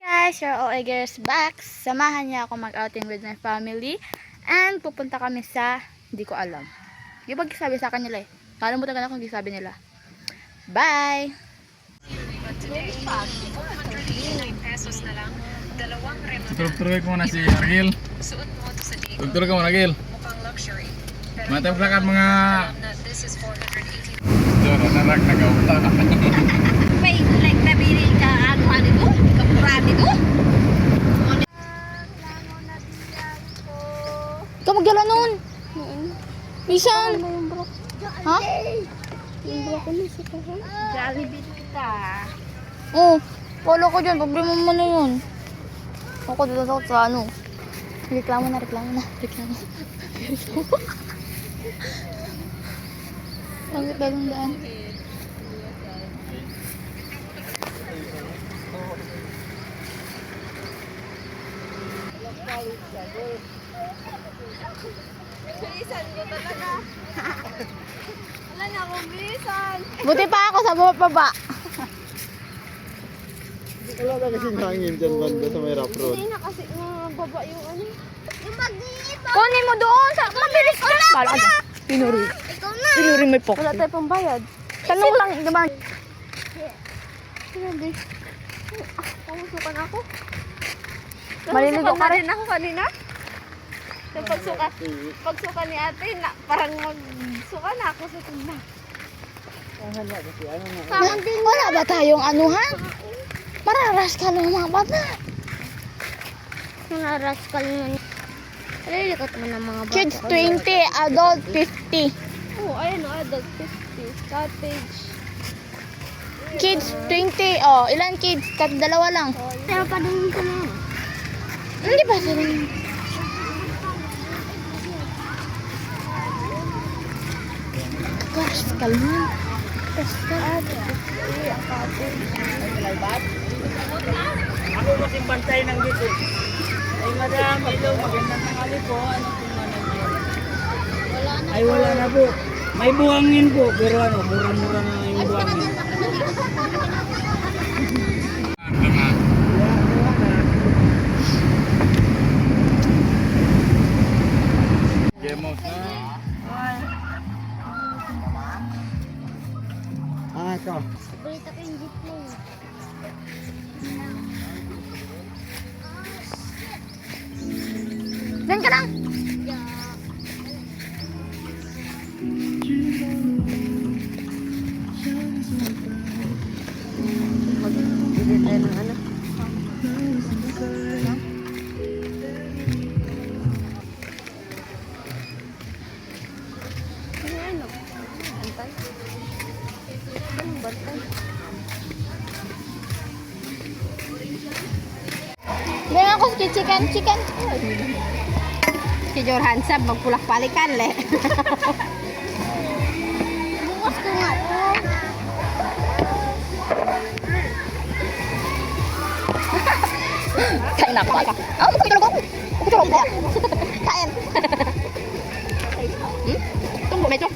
Guys, your OA back. Samahan niya ako mag-outing with my family. And pupunta kami sa, hindi ko alam. Di ba gisabi sa kanila eh. Kalimutan ko na kung gisabi nila. Bye! Turug-turug ko muna si Argil. Turug-turug ko muna, Argil. Matap lakad mga... Diyan, narak, nag-auta. Wait, like nabili ka ano ito? Kapuraan ito? Ikaw magyala nun! Bisan! Ha? Jollibee kita. Oo. Wala ko dyan. Problema mo na yun. Ako dito sa ano. Reklamo na. Reklamo. Pangit dalong daan. Bilisan ko talaga. Wala na akong bilisan. Buti pa ako sa baba. Wala na kasing hangin dyan banda sa may rough road. Hindi na kasi baba yung ano. Yung mag-iiba. Kunin mo doon. Mabilis ka na. Bala ka dyan. Pinuri. Ikaw na. Pinuri may pok. Wala tayo pang bayad. Tanong lang naman. Sinabi. Pamusukan ako. Maliligo ka rin. Rin ako kanina. Yung pagsuka ni ate, parang magsuka na ako sa tumba. Wala ba tayong anuhan? Mararas ka ng mga bata. Nararas ka naman. Nalilikot mo ng mga bata. Kids 20, adult 50. Oo, ayun o, adult 50. Cottage. Kids 20. Oh, ilan kids? Kat dalawa lang. Pero pa din ko na. Hindi ba sila? Gosh, kalman. Ako kasi bantay ng dito. Ay madam, hello, magandang tanghali po. Ano po manager? Ay wala na po. May buhangin po, pero ano, mura-mura na yung buhangin. Gemos na. Ito. Balita ko yung jeep mo. Diyan ka lang. Magbibigay tayo ng ano. Ano? Bantay? Anong bantay? Diyan ako chicken. Si Jorhan Sab, magpulak palikan le. Bukas ko nga to. Kain na ako. Ah, magkakilog ako. Magkakilog ako. Kain. Tunggu medyo.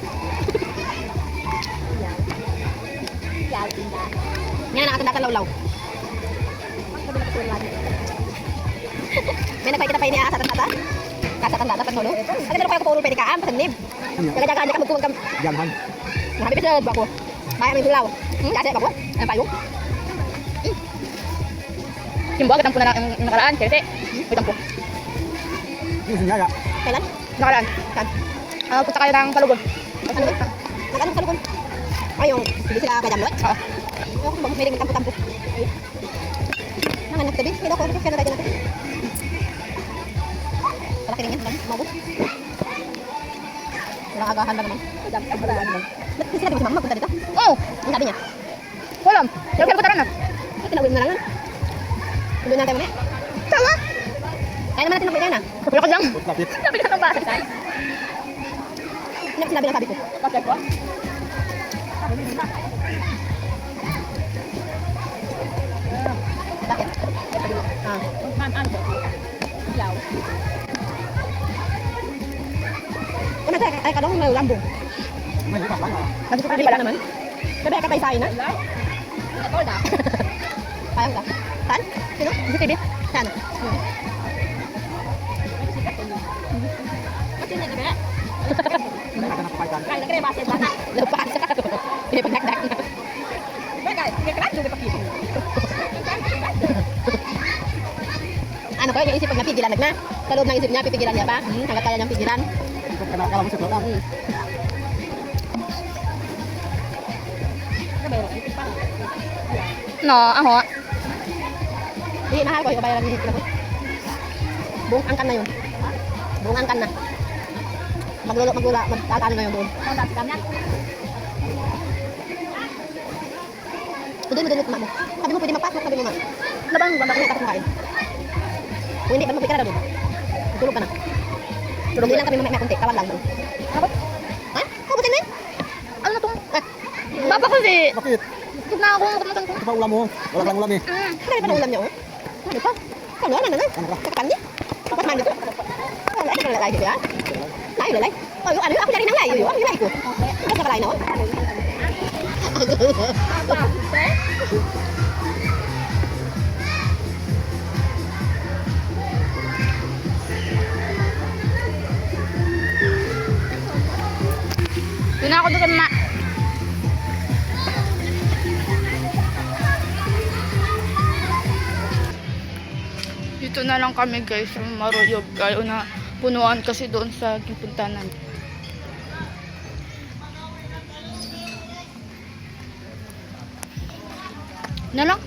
Yan ang ating datalawlaw. May nagpahit kita pa ini sa tanda. Kasa tanda dapat dulu. Kasi dalo kayo ko pwede ka am pasanib. Jaga-jaga aja ka magkuwag Jamhan. Mahabi bisa ba ko. Maya may hilaw. Kasi ba ko? Ang payo. Kimbo, agad ang puna ng nakaraan. Kaya wait ang po. Yung sinyaya. Kailan? Nakaraan. Saan? Punta kayo ng Kalugon. Ano ba? Nag-ano kalukon? Ay, yung hindi sila kajamlot? Oo. Ako ba may tampo-tampo. Nanganak tabi. Kaya ako kaya natin natin. Kalaki rin yan. Maubos. Walang agahan lang naman. Ba't sila di ba si mama punta dito? Oo. Ang sabi niya. Walang. Kaya ko tara na. Ay, tinawin mo na lang nun. Tuloy na tayo mamaya. Tama. Kaya naman natin mag-pwede na. Kapula ko dyan. Lapit. Sabi ka ng bahay. Hindi ako sinabi na sabi ko. Bakit ko? Bakit? Yaw. Kung nasa ay kalong may lambong. May iba pa. Kasi pwede pala naman. Sabi ka tayo sa ina. Payang ka? Saan? Sino? Sa TV? Saan? Kaya kaya basit lang. Lepas. Ini pagdakdak na. Bagay, kaya juga pakai. Ano kaya yung isip pag napigilan na? Sa loob ng isip niya, pipigilan niya pa? Hanggat kaya niyang pigilan. Kala mo sa loob. No, ako. Hindi, mahal ko. Yung bayaran niya. Buong angkan na yun. Buong angkan na. Magtataano na yun doon. Doon mo kuma mo. Sabi mo pwede magpasok, sabi mo ma. Labang banda ko tapos kain. Kung hindi, magpapit ka na doon. Tulog ka na. Hindi lang kami mamaya kunti, kawan lang doon. Kapot? Ha? Kapotin mo yun? Ano to? Papa kasi, Bakit? huwag na ako kumatan ko. Ito pa ulam mo. Wala lang ulam eh. Ano pa na ulam niya oh? Ano pa? Ano na? Kakapan niya? Tapos mandi ko. Ano na lalay siya? Lalay? Oh, yung ano yung ako na rin ang layo yun. Yung layo ko. Ano sa kalay na oh? Doon na ako doon sa mama. Dito na lang kami guys sa Maruyog. Kayo na punuan kasi doon sa Gipuntanan. Na lang.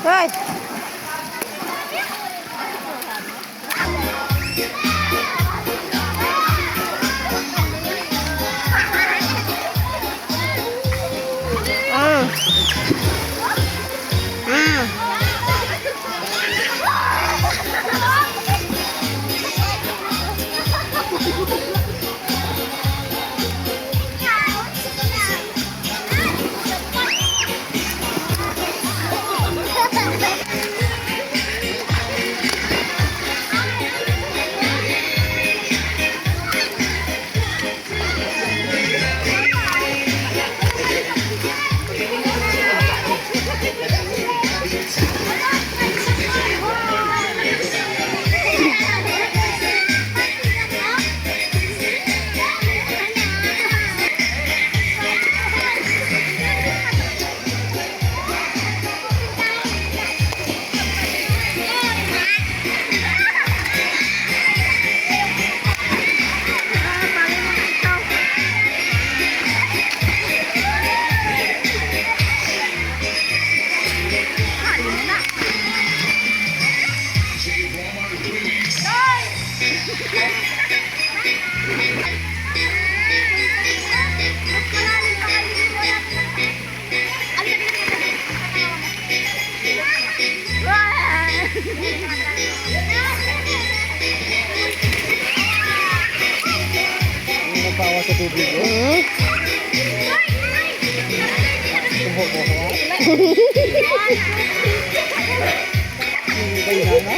Right. Nagpawa sa tubig eh. Tumbo ko ha. Hindi ba yun na?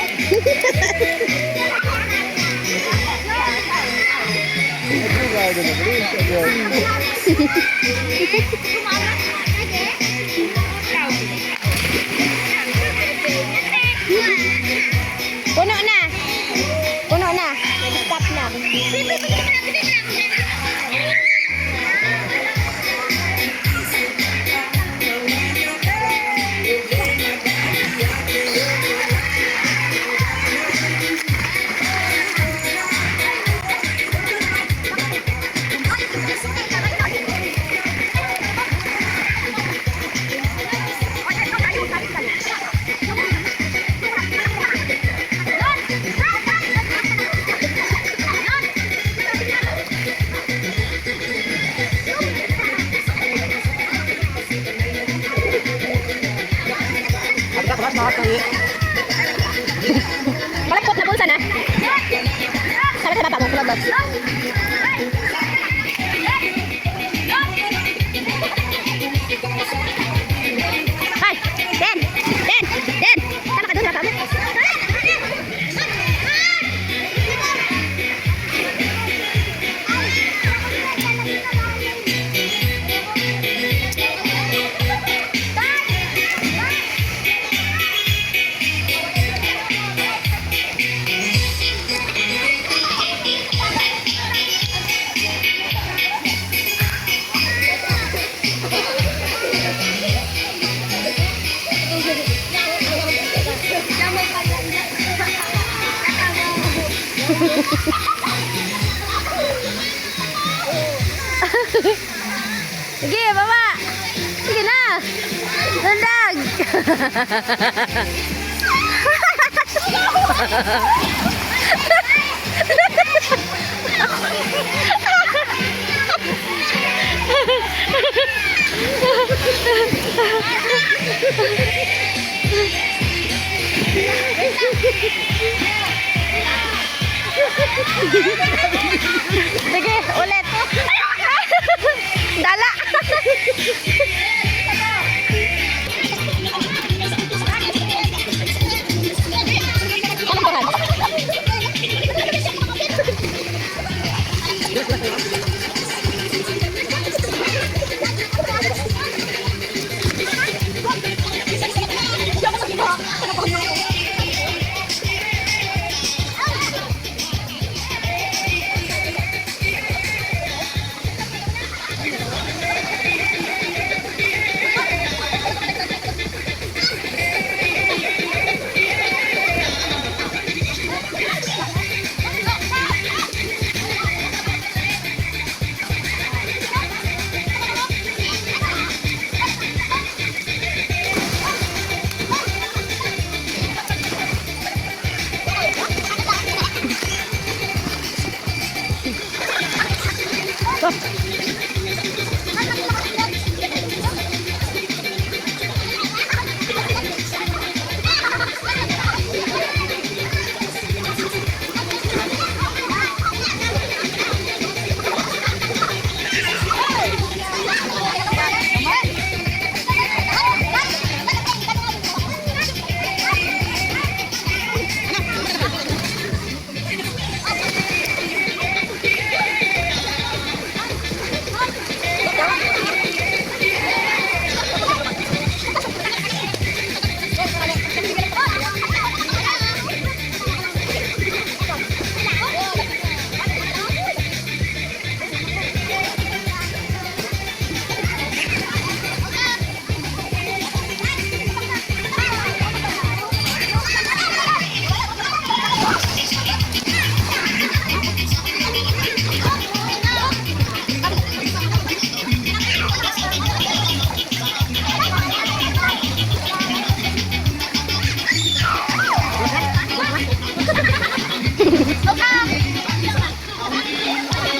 Puno na. Puno na. Stop na. Malapot na bulsa na. Sabi sa baba mo, kulog. Hoy! Den! Den! Den! Tama ka doon, raka mo. Sige, baba! Sige na! Landag! Sige, ulit! Dala!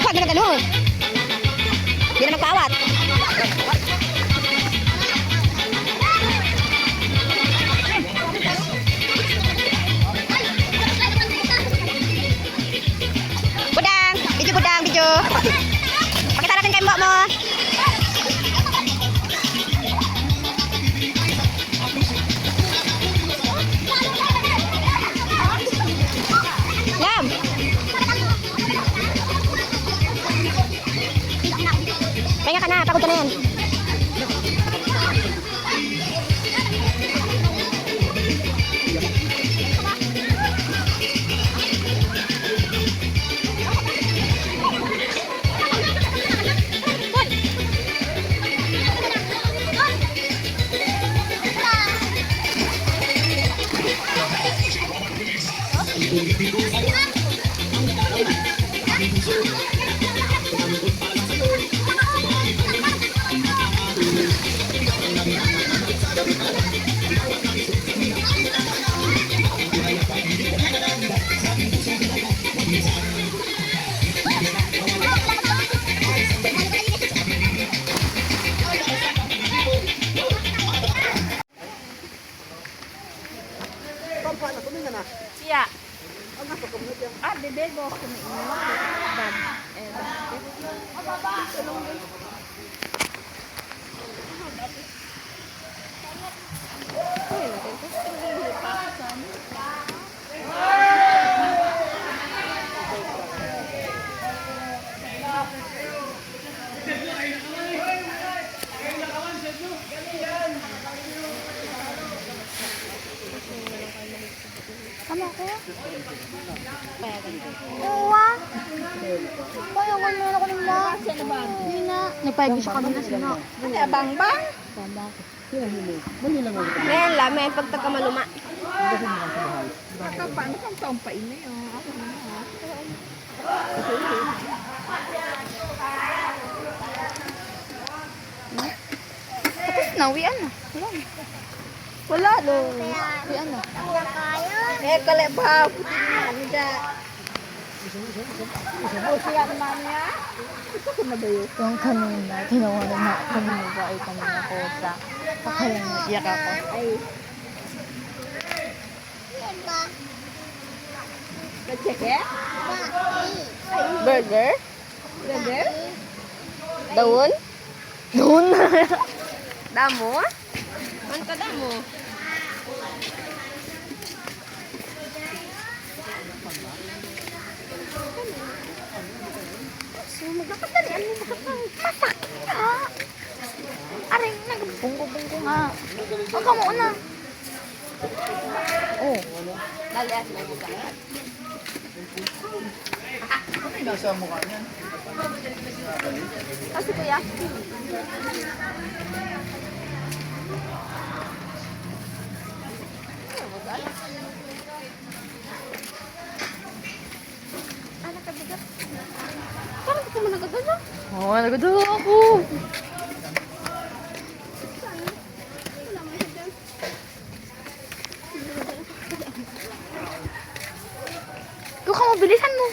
Huwag na ganun. Hindi na magpaawat. Budang! Video budang, video. Pakita natin kay mbok mo. Yam! Pahinga ka na, pagod ka na yan. Siya. Ah, bebe mo. Dad. Tama ko? Uwa? Kaya ko naman ako nila. Hindi na. Nagpahig siya kami na sila. Ano, bang-bang? Tama ko. Men, lamen, pagtagka maluma. Tapos na, uwian na. Wala na. Wala, no. Uwian na. Eh, kalebaw. Yung kanina, tinawanan na ako ng babae kanina ko sa akala naiyak ako. Ay. Kaceke? Burger? Burger? Daun? Doon na. Damo? Man ka damo? So, magkakadalian mo masakit ha. Aray, nagbunggo-bunggo nga. Huwag ka muna. Oh. Dalias mo mo ka. Nasa mukha niya. Kasi kuya. Anak ka bigat. Parang gusto mo nagadala. Oo, nagadala ako. Ikaw ka mabilisan mo.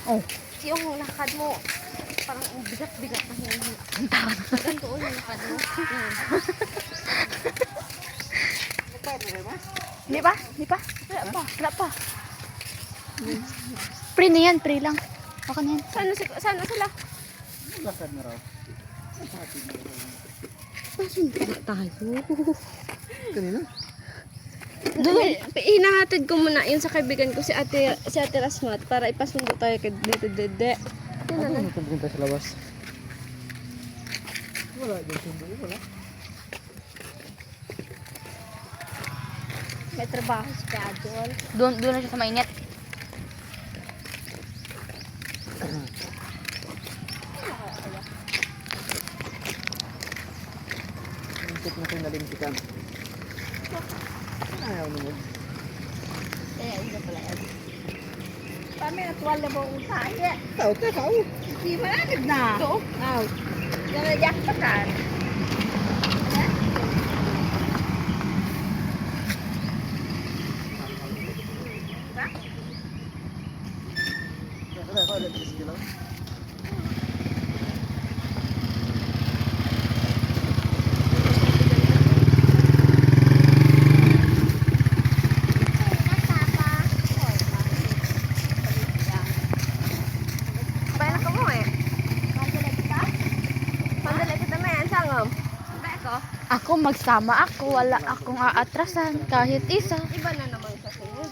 Oh, Yung lakad mo, parang ang bigat-bigat na hihila. Ganito yung lakad mo. Hindi pa? Hindi pa? Wala pa. Wala pa. Pre na yan, pre lang. Baka na yan. Sana sila? Lakad na raw. Kanina? Doon, hinahatid ko muna yun sa kaibigan ko si Ate Rasmat para ipasundo tayo kay Dito Dede. Ano pupunta sa labas? Wala, dyan sundo. Wala. May trabaho si Kajol. Doon na siya sa mainit. Lintik na kayo nalintikan. Ayaw naman. Kaya isa pala yan. Kami natuwal na ba ang tayo? Tao ka, tao. Hindi malamig na. Ito? Oo. Nanadyak pa kan. Kaya ako, electricity lang. Bayan ka mo eh. Pandalay kita na yan, sangam. Bayan ko? Ako magsama ako. Wala akong aatrasan. Kahit isa. Iba na naman sa sunod.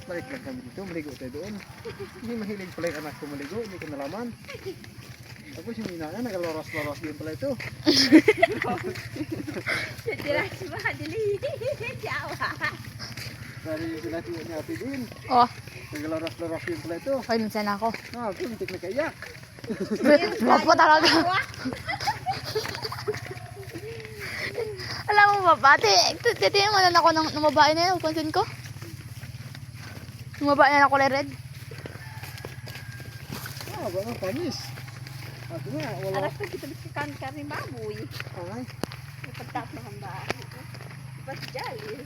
Balik lang kami dito, maligo tayo doon. Hindi mahilig pala yung anak ko maligo, hindi ko nalaman. Tapos yung ina na, nagaloras-loras din pala ito. Tiras ba? Dili. Jawa. Dahil yung sinatiwa ni Ate din, Oh, nagaloras-loras din pala ito. okay, minsan ako. Ah, pintik na kaiyak. Guwapo talaga. Alam mo ba, pati, titingin mo lang ako ng babae na yun, pansin ko. Yung babae na kulay red. Ah, ba nga, panis. Ako nga, wala. Aras pa kita bisikan ka rin baboy. Ay, Napagtap na kang bahay. Ba't jali?